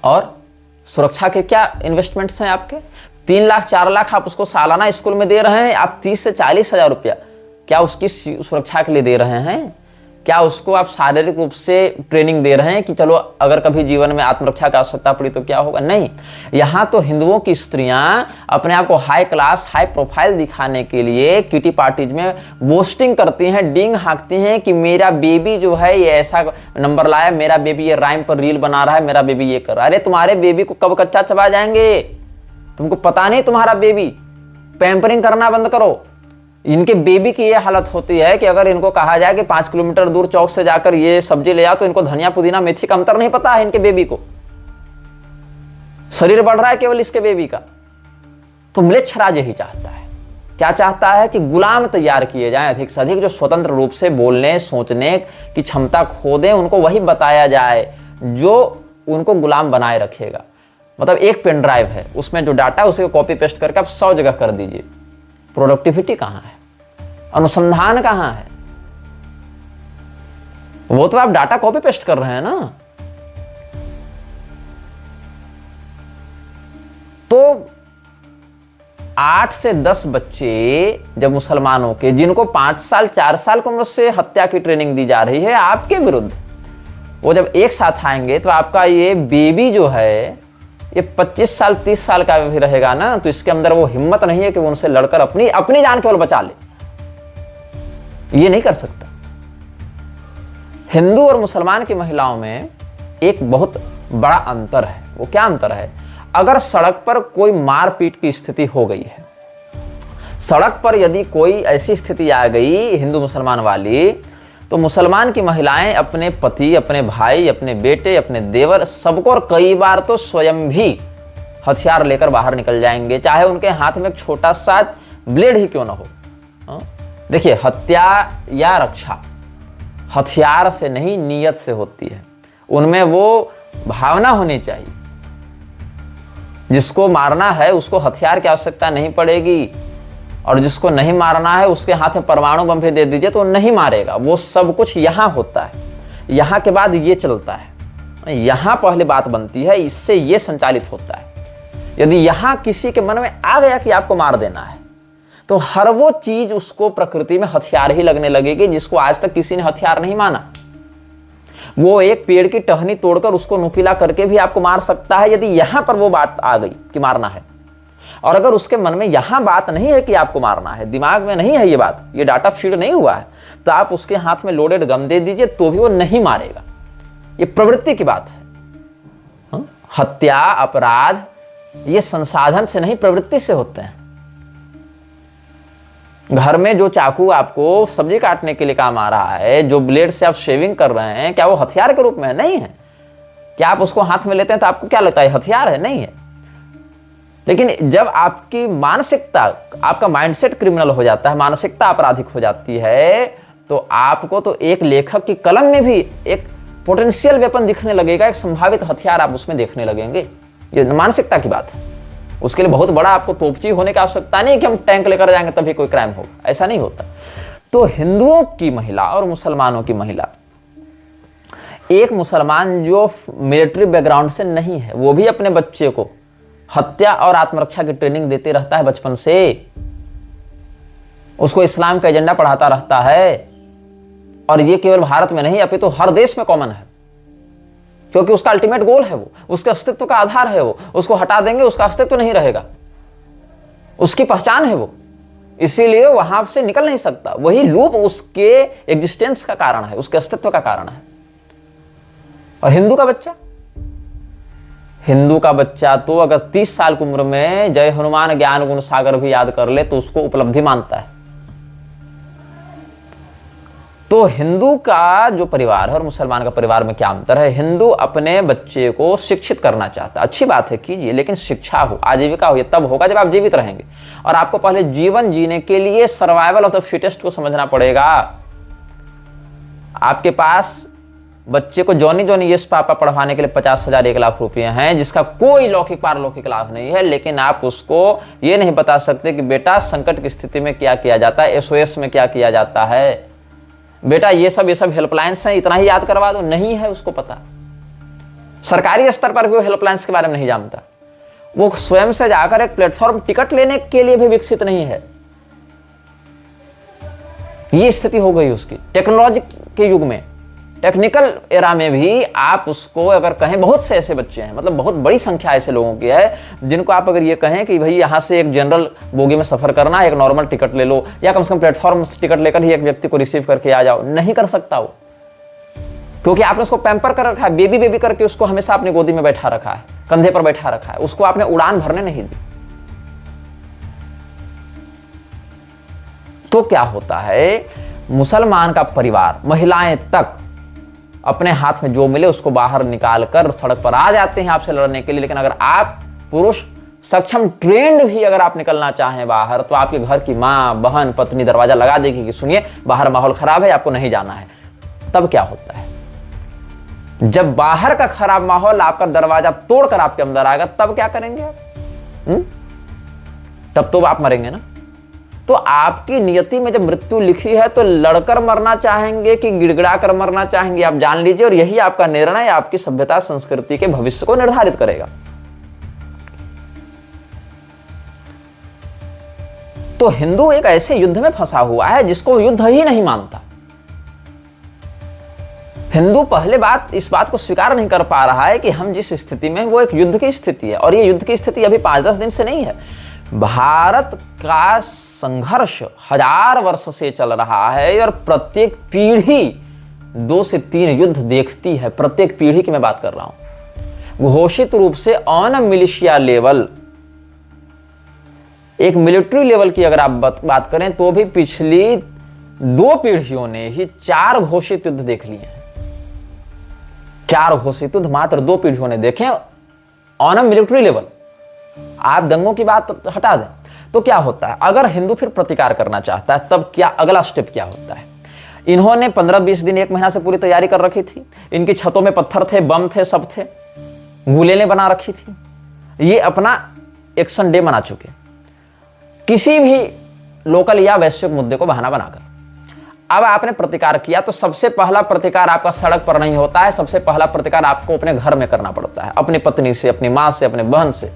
और सुरक्षा के क्या इन्वेस्टमेंट्स हैं आपके? 3 लाख 4 लाख आप उसको सालाना स्कूल में दे रहे हैं, आप 30 से 40,000 रुपया क्या उसकी सुरक्षा के लिए दे रहे हैं? क्या उसको आप शारीरिक रूप से ट्रेनिंग दे रहे हैं कि चलो अगर कभी जीवन में आत्मरक्षा की आवश्यकता पड़ी तो क्या होगा? नहीं। यहां तो हिंदुओं की स्त्रियां अपने आप को हाई क्लास हाई प्रोफाइल दिखाने के लिए किटी पार्टीज में बोस्टिंग करती हैं, डींग हाँकती हैं कि मेरा बेबी जो है ये ऐसा नंबर लाया, मेरा बेबी ये राइम पर रील बना रहा है, मेरा बेबी ये कर रहा है। अरे तुम्हारे बेबी को कब कच्चा चबा जाएंगे, तुमको पता नहीं? तुम्हारा बेबी, पैम्परिंग करना बंद करो। इनके बेबी की ये हालत होती है कि अगर इनको कहा जाए कि 5 किलोमीटर दूर चौक से जाकर ये सब्जी ले आओ, तो इनको धनिया पुदीना मेथी का अंतर नहीं पता है। इनके बेबी को शरीर बढ़ रहा है केवल इसके बेबी का। तो म्लेच्छराज यही चाहता है। क्या चाहता है? कि गुलाम तैयार किए जाएं अधिक से अधिक, जो स्वतंत्र रूप से बोलने सोचने की क्षमता खो दें, उनको वही बताया जाए जो उनको गुलाम बनाए रखेगा। मतलब एक पेन ड्राइव है, उसमें जो डाटा है उसे कॉपी पेस्ट करके आप 100 जगह कर दीजिए। प्रोडक्टिविटी कहां है? अनुसंधान कहां है? वो तो आप डाटा कॉपी पेस्ट कर रहे हैं ना। तो 8 से 10 बच्चे जब मुसलमानों के, जिनको 5 साल 4 साल की उम्र से हत्या की ट्रेनिंग दी जा रही है आपके विरुद्ध, वो जब एक साथ आएंगे तो आपका ये बेबी जो है ये 25 साल 30 साल का भी रहेगा ना, तो इसके अंदर वो हिम्मत नहीं है कि वो उनसे लड़कर अपनी जान केवल बचा ले। ये नहीं कर सकता। हिंदू और मुसलमान की महिलाओं में एक बहुत बड़ा अंतर है। वो क्या अंतर है? अगर सड़क पर कोई मारपीट की स्थिति हो गई है, सड़क पर यदि कोई ऐसी स्थिति आ गई हिंदू मुसलमान वाली, तो मुसलमान की महिलाएं अपने पति, अपने भाई, अपने बेटे, अपने देवर, सबको, और कई बार तो स्वयं भी हथियार लेकर बाहर निकल जाएंगे, चाहे उनके हाथ में एक छोटा सा ब्लेड ही क्यों ना हो। देखिए, हत्या या रक्षा हथियार से नहीं नीयत से होती है। उनमें वो भावना होनी चाहिए। जिसको मारना है उसको हथियार की आवश्यकता नहीं पड़ेगी, और जिसको नहीं मारना है उसके हाथ में परमाणु बम भी दे दीजिए तो नहीं मारेगा। वो सब कुछ यहां होता है, यहां के बाद ये चलता है, यहां पहले बात बनती है, इससे ये संचालित होता है। यदि यहां किसी के मन में आ गया कि आपको मार देना है, तो हर वो चीज उसको प्रकृति में हथियार ही लगने लगेगी जिसको आज तक किसी ने हथियार नहीं माना। वो एक पेड़ की टहनी तोड़कर उसको नुकीला करके भी आपको मार सकता है, यदि यहां पर वो बात आ गई कि मारना है। और अगर उसके मन में यहां बात नहीं है कि आपको मारना है, दिमाग में नहीं है ये बात, ये डाटा फीड नहीं हुआ है, तो आप उसके हाथ में लोडेड गन दे दीजिए तो भी वो नहीं मारेगा। ये प्रवृत्ति की बात है। हत्या, अपराध ये संसाधन से नहीं प्रवृत्ति से होते हैं। घर में जो चाकू आपको सब्जी काटने के लिए काम आ रहा है, जो ब्लेड से आप शेविंग कर रहे हैं, क्या वो हथियार के रूप में है? नहीं है। क्या आप उसको हाथ में लेते हैं तो आपको क्या लगता है हथियार है? नहीं है। लेकिन जब आपकी मानसिकता, आपका माइंडसेट क्रिमिनल हो जाता है, मानसिकता आपराधिक हो जाती है, तो आपको तो एक लेखक की कलम में भी एक पोटेंशियल वेपन दिखने लगेगा, एक संभावित हथियार आप उसमें देखने लगेंगे। ये मानसिकता की बात है। उसके लिए बहुत बड़ा आपको तोपची होने की आवश्यकता नहीं कि हम टैंक लेकर जाएंगे तभी कोई क्राइम होगा, ऐसा नहीं होता। तो हिंदुओं की महिला और मुसलमानों की महिला, एक मुसलमान जो मिलिट्री बैकग्राउंड से नहीं है, वो भी अपने बच्चे को हत्या और आत्मरक्षा की ट्रेनिंग देते रहता है बचपन से, उसको इस्लाम का एजेंडा पढ़ाता रहता है। और ये केवल भारत में नहीं, अपितु हर देश में कॉमन है, क्योंकि उसका अल्टीमेट गोल है, वो उसके अस्तित्व का आधार है। वो उसको हटा देंगे उसका अस्तित्व नहीं रहेगा, उसकी पहचान है वो, इसीलिए वहां से निकल नहीं सकता। वही लूप उसके एग्जिस्टेंस का कारण है, उसके अस्तित्व का कारण है। और हिंदू का बच्चा तो अगर 30 साल की उम्र में जय हनुमान ज्ञान गुण सागर भी याद कर ले तो उसको उपलब्धि मानता है। तो हिंदू का जो परिवार है और मुसलमान का परिवार में क्या अंतर है? हिंदू अपने बच्चे को शिक्षित करना चाहता है, अच्छी बात है, कीजिए, लेकिन शिक्षा हो, आजीविका हो, ये तब होगा जब आप जीवित रहेंगे। और आपको पहले जीवन जीने के लिए सर्वाइवल ऑफ द फिटेस्ट को समझना पड़ेगा। आपके पास बच्चे को जॉनी यस पापा पढ़वाने के लिए 50,000 1 लाख रुपए हैं, जिसका कोई लौकिक पारलौकिक लाभ नहीं है, लेकिन आप उसको ये नहीं बता सकते कि बेटा संकट की स्थिति में क्या किया जाता है, SOS में क्या किया जाता है, बेटा ये सब हेल्पलाइंस हैं, इतना ही याद करवा दो। नहीं है उसको पता। सरकारी स्तर पर भी वो हेल्पलाइंस के बारे में नहीं जानता। वो स्वयं से जाकर एक प्लेटफॉर्म टिकट लेने के लिए भी विकसित नहीं है। ये स्थिति हो गई उसकी। टेक्नोलॉजी के युग में, टेक्निकल एरा में भी आप उसको अगर कहें, बहुत से ऐसे बच्चे हैं, मतलब बहुत बड़ी संख्या ऐसे लोगों की है जिनको आप अगर ये कहें कि भाई यहां से एक जनरल बोगी में सफर करना, एक नॉर्मल टिकट ले लो, या कम से कम प्लेटफॉर्म टिकट लेकर ही एक व्यक्ति को रिसीव करके आ जाओ, नहीं कर सकता वो, क्योंकि आपने उसको पैम्पर कर रखा है, बेबी करके उसको हमेशा अपनी गोदी में बैठा रखा है, कंधे पर बैठा रखा है, उसको आपने उड़ान भरने नहीं दी। तो क्या होता है, मुसलमान का परिवार, महिलाएं तक अपने हाथ में जो मिले उसको बाहर निकाल कर सड़क पर आ जाते हैं आपसे लड़ने के लिए। लेकिन अगर आप पुरुष सक्षम ट्रेंड भी अगर आप निकलना चाहें बाहर, तो आपके घर की माँ, बहन, पत्नी दरवाजा लगा देगी कि सुनिए बाहर माहौल खराब है, आपको नहीं जाना है। तब क्या होता है, जब बाहर का खराब माहौल आपका दरवाजा तोड़कर आपके अंदर आएगा, तब क्या करेंगे आप? तब तो आप मरेंगे ना। तो आपकी नियति में जब मृत्यु लिखी है, तो लड़कर मरना चाहेंगे कि गिड़गिड़ा कर मरना चाहेंगे, आप जान लीजिए। और यही आपका निर्णय आपकी सभ्यता संस्कृति के भविष्य को निर्धारित करेगा। तो हिंदू एक ऐसे युद्ध में फंसा हुआ है जिसको युद्ध ही नहीं मानता। हिंदू पहले इस बात को स्वीकार नहीं कर पा रहा है कि हम जिस स्थिति में, वो एक युद्ध की स्थिति है। और ये युद्ध की स्थिति अभी 5-10 दिन से नहीं है। भारत का संघर्ष 1000 वर्ष से चल रहा है, और प्रत्येक पीढ़ी 2 से 3 युद्ध देखती है। प्रत्येक पीढ़ी की मैं बात कर रहा हूं। घोषित रूप से ऑन मिलिशिया लेवल, एक मिलिट्री लेवल की अगर आप बात करें, तो भी पिछली 2 पीढ़ियों ने ही 4 घोषित युद्ध देख लिए हैं। 4 घोषित युद्ध मात्र 2 पीढ़ियों ने देखे ऑन मिलिट्री लेवल। आप दंगों की बात हटा दें, तो क्या होता है, अगर हिंदू फिर प्रतिकार करना चाहता है, तब क्या अगला स्टेप क्या होता है? इन्होंने 15-20 दिन, 1 महीना से पूरी तैयारी कर रखी थी। इनकी छतों में पत्थर थे, बम थे, सब थे, गुलेलें बना रखी थी। ये अपना एक्शन डे मना चुके, किसी भी लोकल या वैश्विक मुद्दे को बहाना बनाकर। अब आपने प्रतिकार किया, तो सबसे पहला प्रतिकार आपका सड़क पर नहीं होता है। सबसे पहला प्रतिकार आपको अपने घर में करना पड़ता है, अपनी पत्नी से, अपनी मां से, अपने बहन से,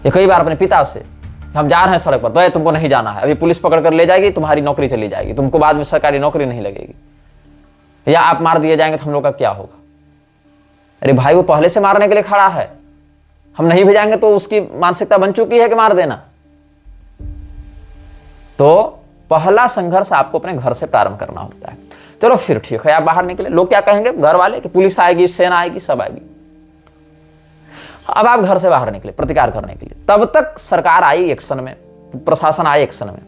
या कई बार अपने पिता से। हम जा रहे हैं सड़क पर, तो तुमको नहीं जाना है, अभी पुलिस पकड़ कर ले जाएगी, तुम्हारी नौकरी चली जाएगी, तुमको बाद में सरकारी नौकरी नहीं लगेगी, या आप मार दिए जाएंगे, तो हम लोग का क्या होगा? अरे भाई, वो पहले से मारने के लिए खड़ा है, हम नहीं भेजाएंगे तो उसकी मानसिकता बन चुकी है कि मार देना। तो पहला संघर्ष आपको अपने घर से प्रारंभ करना होता है। चलो फिर ठीक है, आप बाहर निकले, लोग क्या कहेंगे घर वाले कि पुलिस आएगी, सेना आएगी, सब आएगी। अब आप घर से बाहर निकले प्रतिकार करने के लिए, तब तक सरकार आई एक्शन में, प्रशासन आया एक्शन में।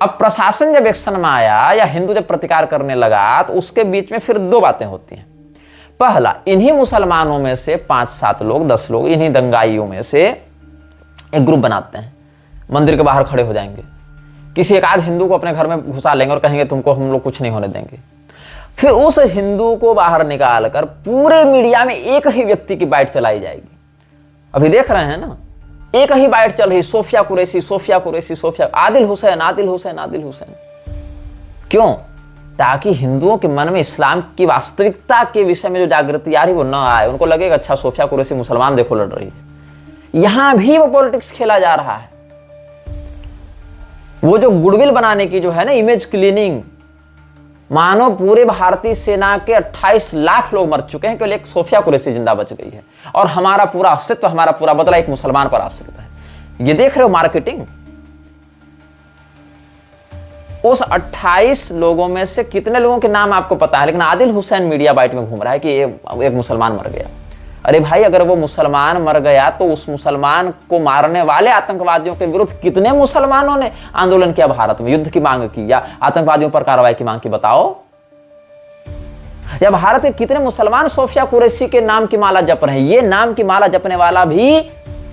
अब प्रशासन जब एक्शन में आया या हिंदू जब प्रतिकार करने लगा, तो उसके बीच में फिर 2 बातें होती हैं। पहला, इन्हीं मुसलमानों में से 5-7 लोग, 10 लोग, इन्हीं दंगाइयों में से एक ग्रुप बनाते हैं, मंदिर के बाहर खड़े हो जाएंगे, किसी एक आध हिंदू को अपने घर में घुसा लेंगे और कहेंगे तुमको हम लोग कुछ नहीं होने देंगे। फिर उस हिंदू को बाहर निकालकर पूरे मीडिया में एक ही व्यक्ति की बाइट चलाई जाएगी। अभी देख रहे हैं ना, एक ही बाइट चल रही, सोफिया कुरैशी, सोफिया कुरैशी, सोफिया, आदिल हुसैन, आदिल हुसैन, आदिल हुसैन। क्यों? ताकि हिंदुओं के मन में इस्लाम की वास्तविकता के विषय में जो जागृति आ रही वो ना आए। उनको लगेगा अच्छा सोफिया कुरैशी मुसलमान देखो लड़ रही है। यहां भी वो पॉलिटिक्स खेला जा रहा है। वो जो गुडविल बनाने की जो है ना, इमेज क्लीनिंग, मानो पूरे भारतीय सेना के 28 लाख लोग मर चुके हैं, केवल एक सोफिया कुरैशी जिंदा बच गई है, और हमारा पूरा अस्तित्व, हमारा पूरा बदला एक मुसलमान पर आश्रित है। ये देख रहे हो मार्केटिंग? उस 28 लोगों में से कितने लोगों के नाम आपको पता है? लेकिन आदिल हुसैन मीडिया बाइट में घूम रहा है कि एक मुसलमान मर गया। अरे भाई, अगर वो मुसलमान मर गया तो उस मुसलमान को मारने वाले आतंकवादियों के विरुद्ध कितने मुसलमानों ने आंदोलन किया, भारत में युद्ध की मांग की या आतंकवादियों पर कार्रवाई की मांग की, बताओ। या भारत के कितने मुसलमान सोफिया कुरैशी के नाम की माला जप रहे हैं। ये नाम की माला जपने वाला भी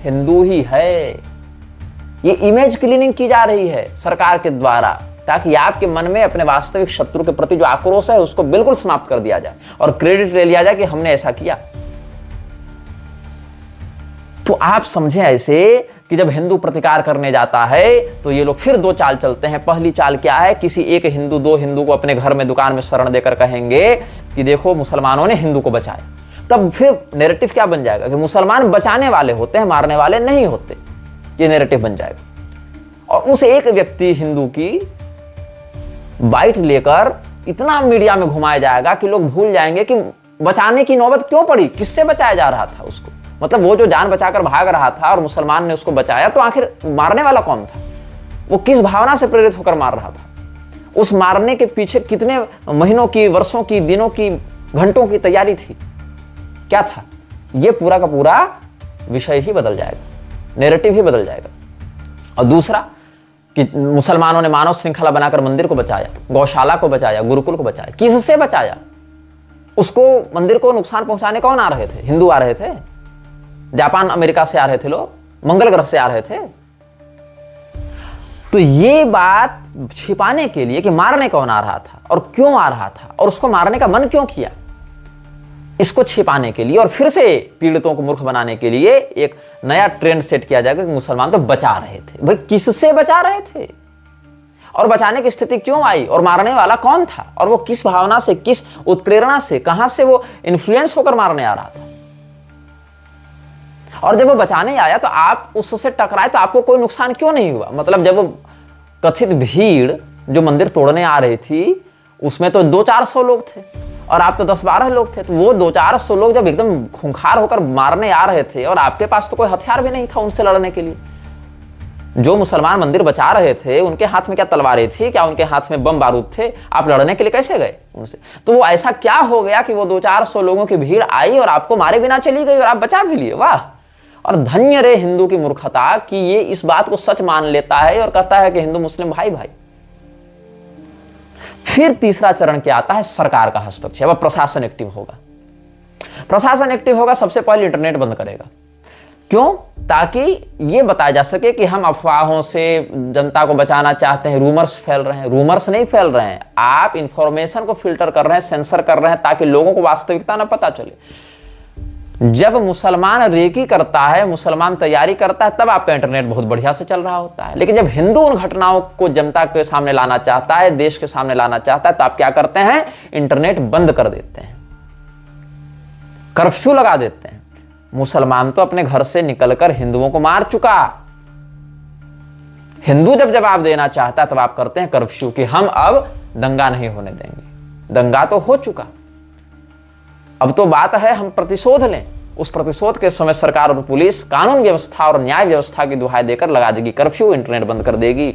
हिंदू ही है। ये इमेज क्लीनिंग की जा रही है सरकार के द्वारा, ताकि आपके मन में अपने वास्तविक शत्रु के प्रति जो आक्रोश है उसको बिल्कुल समाप्त कर दिया जाए और क्रेडिट ले लिया जाए कि हमने ऐसा किया। तो आप समझें ऐसे कि जब हिंदू प्रतिकार करने जाता है तो ये लोग फिर दो चाल चलते हैं। पहली चाल क्या है, किसी एक हिंदू, दो हिंदू को अपने घर में दुकान में शरण देकर कहेंगे कि देखो मुसलमानों ने हिंदू को बचाया। तब फिर नैरेटिव क्या बन जाएगा कि मुसलमान बचाने वाले होते हैं, मारने वाले नहीं होते। ये नैरेटिव बन जाएगा और उस एक व्यक्ति हिंदू की बाइट लेकर इतना मीडिया में घुमाया जाएगा कि लोग भूल जाएंगे कि बचाने की नौबत क्यों पड़ी, किससे बचाया जा रहा था उसको। मतलब वो जो जान बचाकर भाग रहा था और मुसलमान ने उसको बचाया, तो आखिर मारने वाला कौन था, वो किस भावना से प्रेरित होकर मार रहा था, उस मारने के पीछे कितने महीनों की, वर्षों की, दिनों की, घंटों की तैयारी थी, क्या था। ये पूरा का पूरा विषय ही बदल जाएगा, नैरेटिव ही बदल जाएगा। और दूसरा कि मुसलमानों ने मानव श्रृंखला बनाकर मंदिर को बचाया, गौशाला को बचाया, गुरुकुल को बचाया। किससे बचाया? उसको, मंदिर को नुकसान पहुंचाने कौन आ रहे थे? हिंदू आ रहे थे। जापान अमेरिका से आ रहे थे लोग, मंगल ग्रह से आ रहे थे। तो ये बात छिपाने के लिए कि मारने कौन आ रहा था और क्यों आ रहा था और उसको मारने का मन क्यों किया, इसको छिपाने के लिए और फिर से पीड़ितों को मूर्ख बनाने के लिए एक नया ट्रेंड सेट किया जाएगा कि मुसलमान तो बचा रहे थे। भाई किससे बचा रहे थे और बचाने की स्थिति क्यों आई और मारने वाला कौन था और वो किस भावना से, किस उत्प्रेरणा से, कहां से वो इन्फ्लुएंस होकर मारने आ रहा था। और जब वो बचाने आया तो आप उससे टकराए तो आपको कोई नुकसान क्यों नहीं हुआ। मतलब जब वो कथित भीड़ जो मंदिर तोड़ने आ रही थी उसमें तो 200-400 लोग थे और आप तो 10-12 लोग थे। तो वो 200-400 लोग जब एकदम खूंखार होकर मारने आ रहे थे और आपके पास तो कोई हथियार भी नहीं था उनसे लड़ने के लिए। जो मुसलमान मंदिर बचा रहे थे उनके हाथ में क्या तलवारें थी, क्या उनके हाथ में बम बारूद थे? आप लड़ने के लिए कैसे गए उनसे? तो वो ऐसा क्या हो गया कि वो 200-400 लोगों की भीड़ आई और आपको मारे बिना चली गई और आप बचा भी लिए? वाह! और धन्य रे हिंदू की मूर्खता कि ये इस बात को सच मान लेता है और कहता है कि हिंदू मुस्लिम भाई भाई। फिर तीसरा चरण क्या आता है? सरकार का हस्तक्षेप। अब प्रशासन एक्टिव होगा। प्रशासन एक्टिव होगा, सबसे पहले इंटरनेट बंद करेगा। क्यों? ताकि ये बताया जा सके कि हम अफवाहों से जनता को बचाना चाहते हैं। रूमर्स फैल रहे हैं, रूमर्स नहीं फैल रहे हैं, आप इंफॉर्मेशन को फिल्टर कर रहे हैं, सेंसर कर रहे हैं ताकि लोगों को वास्तविकता ना पता चले। जब मुसलमान रेकी करता है, मुसलमान तैयारी करता है, तब आपका इंटरनेट बहुत बढ़िया से चल रहा होता है। लेकिन जब हिंदू उन घटनाओं को जनता के सामने लाना चाहता है, देश के सामने लाना चाहता है, तो आप क्या करते हैं? इंटरनेट बंद कर देते हैं, कर्फ्यू लगा देते हैं। मुसलमान तो अपने घर से निकलकर हिंदुओं को मार चुका। हिंदू जब जवाब देना चाहता है तब आप करते हैं कर्फ्यू कि हम अब दंगा नहीं होने देंगे। दंगा तो हो चुका, अब तो बात है हम प्रतिशोध लें। उस प्रतिशोध के समय सरकार और पुलिस कानून व्यवस्था और न्याय व्यवस्था की दुहाई देकर लगा देगी कर्फ्यू, इंटरनेट बंद कर देगी।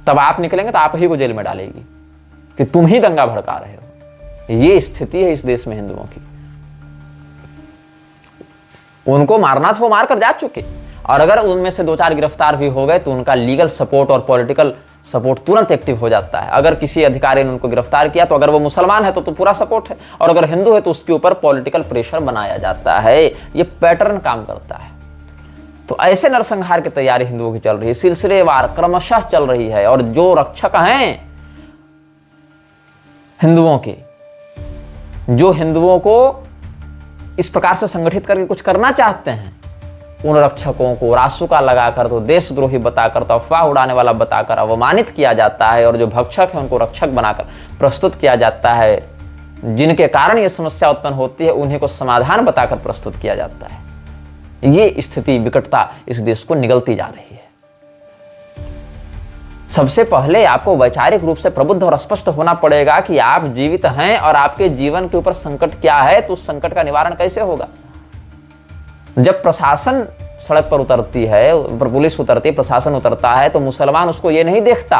तब आप निकलेंगे तो आप ही को जेल में डालेगी कि तुम ही दंगा भड़का रहे हो। ये स्थिति है इस देश में हिंदुओं की। उनको मारना था, वो मार कर जा चुके, और अगर उनमें से 2-4 गिरफ्तार भी हो गए तो उनका लीगल सपोर्ट और पॉलिटिकल सपोर्ट तुरंत एक्टिव हो जाता है। अगर किसी अधिकारी ने उनको गिरफ्तार किया तो अगर वो मुसलमान है तो पूरा सपोर्ट है, और अगर हिंदू है तो उसके ऊपर पॉलिटिकल प्रेशर बनाया जाता है। ये पैटर्न काम करता है। तो ऐसे नरसंहार की तैयारी हिंदुओं की चल रही है, सिलसिलेवार क्रमशः चल रही है। और जो रक्षक हैं हिंदुओं के, जो हिंदुओं को इस प्रकार से संगठित करके कुछ करना चाहते हैं, उन रक्षकों को रासुका लगाकर, तो देशद्रोही बताकर, तो अफवाह उड़ाने वाला बताकर अवमानित किया जाता है। और जो भक्षक है उनको रक्षक बनाकर प्रस्तुत किया जाता है। जिनके कारण ये समस्या उत्पन्न होती है उन्हीं को समाधान बताकर प्रस्तुत किया जाता है। ये स्थिति, विकटता इस देश को निगलती जा रही है। सबसे पहले आपको वैचारिक रूप से प्रबुद्ध और स्पष्ट होना पड़ेगा कि आप जीवित हैं और आपके जीवन के ऊपर संकट क्या है, तो उस संकट का निवारण कैसे होगा। जब प्रशासन सड़क पर उतरती है, पुलिस उतरती है, प्रशासन उतरता है, तो मुसलमान उसको ये नहीं देखता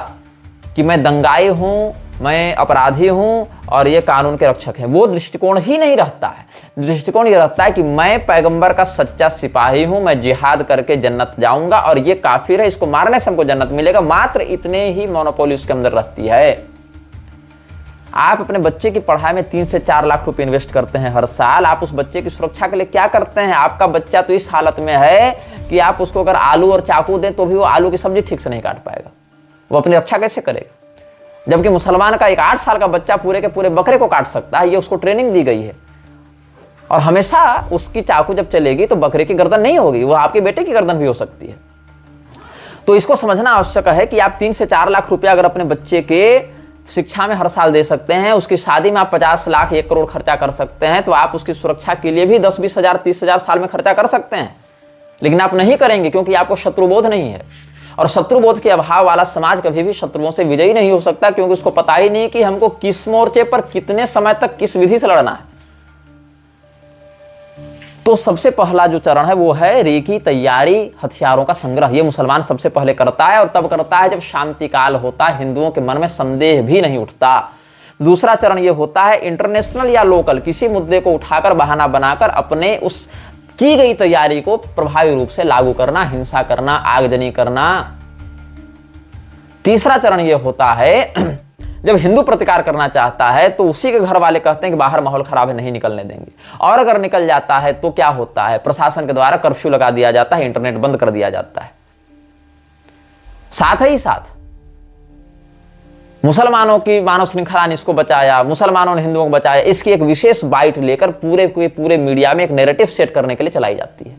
कि मैं दंगाई हूं, मैं अपराधी हूं और ये कानून के रक्षक हैं, वो दृष्टिकोण ही नहीं रहता है। दृष्टिकोण ये रहता है कि मैं पैगंबर का सच्चा सिपाही हूं, मैं जिहाद करके जन्नत जाऊंगा और ये काफिर है, इसको मारने से हमको जन्नत मिलेगा। मात्र इतने ही मोनोपोली उसके अंदर रहती है। आप अपने बच्चे की पढ़ाई में 3 से 4 लाख रुपए इन्वेस्ट करते हैं हर साल, आप उस बच्चे की सुरक्षा के लिए क्या करते हैं? आपका बच्चा तो इस हालत में है कि आप उसको अगर आलू और चाकू दें तो भी वो आलू की सब्जी ठीक से नहीं काट पाएगा, वो अपनी रक्षा कैसे करेगा? जबकि मुसलमान का एक 8 साल का बच्चा पूरे के पूरे बकरे को काट सकता है, ये उसको ट्रेनिंग दी गई है। और हमेशा उसकी चाकू जब चलेगी तो बकरे की गर्दन नहीं होगी, वो आपके बेटे की गर्दन भी हो सकती है। तो इसको समझना आवश्यक है कि आप 3 से 4 लाख रुपया अगर अपने बच्चे के शिक्षा में हर साल दे सकते हैं, उसकी शादी में आप 50 लाख 1 करोड़ खर्चा कर सकते हैं, तो आप उसकी सुरक्षा के लिए भी 10-20 हजार 30 हजार साल में खर्चा कर सकते हैं। लेकिन आप नहीं करेंगे क्योंकि आपको शत्रुबोध नहीं है, और शत्रुबोध के अभाव वाला समाज कभी भी शत्रुओं से विजयी नहीं हो सकता, क्योंकि उसको पता ही नहीं कि हमको किस मोर्चे पर कितने समय तक किस विधि से लड़ना है। तो सबसे पहला जो चरण है वो है रेकी तैयारी, हथियारों का संग्रह। ये मुसलमान सबसे पहले करता है, और तब करता है जब शांति काल होता है, हिंदुओं के मन में संदेह भी नहीं उठता। दूसरा चरण ये होता है इंटरनेशनल या लोकल किसी मुद्दे को उठाकर बहाना बनाकर अपने उस की गई तैयारी को प्रभावी रूप से लागू करना, हिंसा करना, आगजनी करना। तीसरा चरण ये होता है जब हिंदू प्रतिकार करना चाहता है तो उसी के घर वाले कहते हैं कि बाहर माहौल खराब है, नहीं निकलने देंगे, और अगर निकल जाता है तो क्या होता है? प्रशासन के द्वारा कर्फ्यू लगा दिया जाता है, इंटरनेट बंद कर दिया जाता है। साथ ही साथ मुसलमानों की मानव श्रृंखला ने इसको बचाया, मुसलमानों ने हिंदुओं को बचाया, इसकी एक विशेष बाइट लेकर पूरे मीडिया में एक नैरेटिव सेट करने के लिए चलाई जाती है,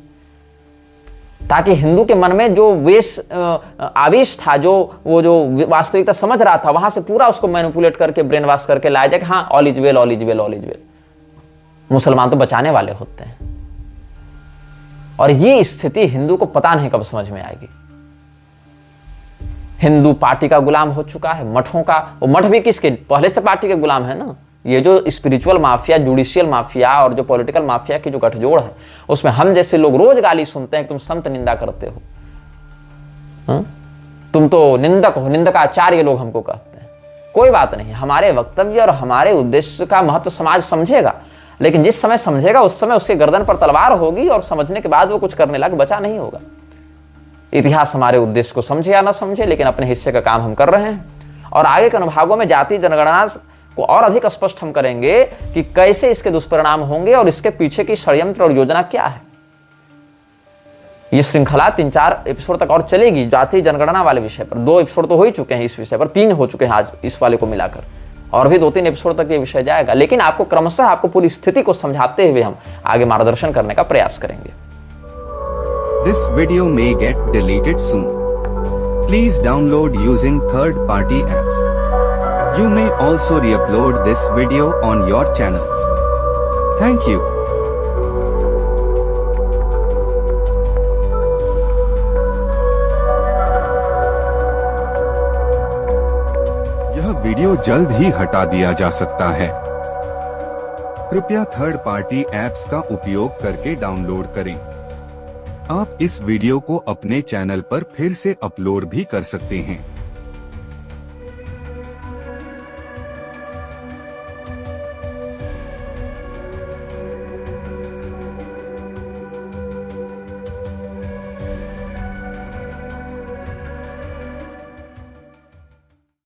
ताकि हिंदू के मन में जो आवेश था, जो वास्तविकता समझ रहा था, वहां से पूरा उसको मैनिपुलेट करके ब्रेन वॉश करके लाया जाए कि हाँ all is well, all is well, all is well. मुसलमान तो बचाने वाले होते हैं। और ये स्थिति हिंदू को पता नहीं कब समझ में आएगी। हिंदू पार्टी का गुलाम हो चुका है, मठों का। वो मठ भी किसके? पहले से पार्टी के गुलाम है ना। ये जो स्पिरिचुअल माफिया, जुडिशियल माफिया और जो पॉलिटिकल माफिया की जो गठजोड़ है, उसमें हम जैसे लोग रोज गाली सुनते हैं कि तुम संत निंदा करते हो, तुम तो निंदक हो, निंदकाचार्य लोग हमको कहते हैं। कोई बात नहीं, हमारे वक्तव्य और हमारे उद्देश्य का महत्व समाज समझेगा, लेकिन जिस समय समझेगा उस समय उसके गर्दन पर तलवार होगी, और समझने के बाद वो कुछ करने लायक बचा नहीं होगा। इतिहास हमारे उद्देश्य को समझे या ना समझे, लेकिन अपने हिस्से का काम हम कर रहे हैं। और आगे के अनुभागों में जाति जनगणना को और अधिक स्पष्ट हम करेंगे कि कैसे इसके दुष्परिणाम होंगे और इसके पीछे की षड्यंत्र और योजना क्या है। ये श्रृंखला 3-4 एपिसोड तक और चलेगी जाति जनगणना वाले विषय पर। 2 एपिसोड तो हो ही चुके हैं इस विषय पर, 3 हो चुके हैं आज इस वाले को मिलाकर, और भी 2-3 एपिसोड तक ये विषय जाएगा। लेकिन आपको क्रमशः आपको पूरी स्थिति को समझाते हुए हम आगे मार्गदर्शन करने का प्रयास करेंगे। This video may get deleted soon. Please download using third-party apps. You may also re-upload this video on your channels. Thank you. यह वीडियो जल्द ही हटा दिया जा सकता है। कृपया थर्ड पार्टी एप्स का उपयोग करके डाउनलोड करें। आप इस वीडियो को अपने चैनल पर फिर से अपलोड भी कर सकते हैं।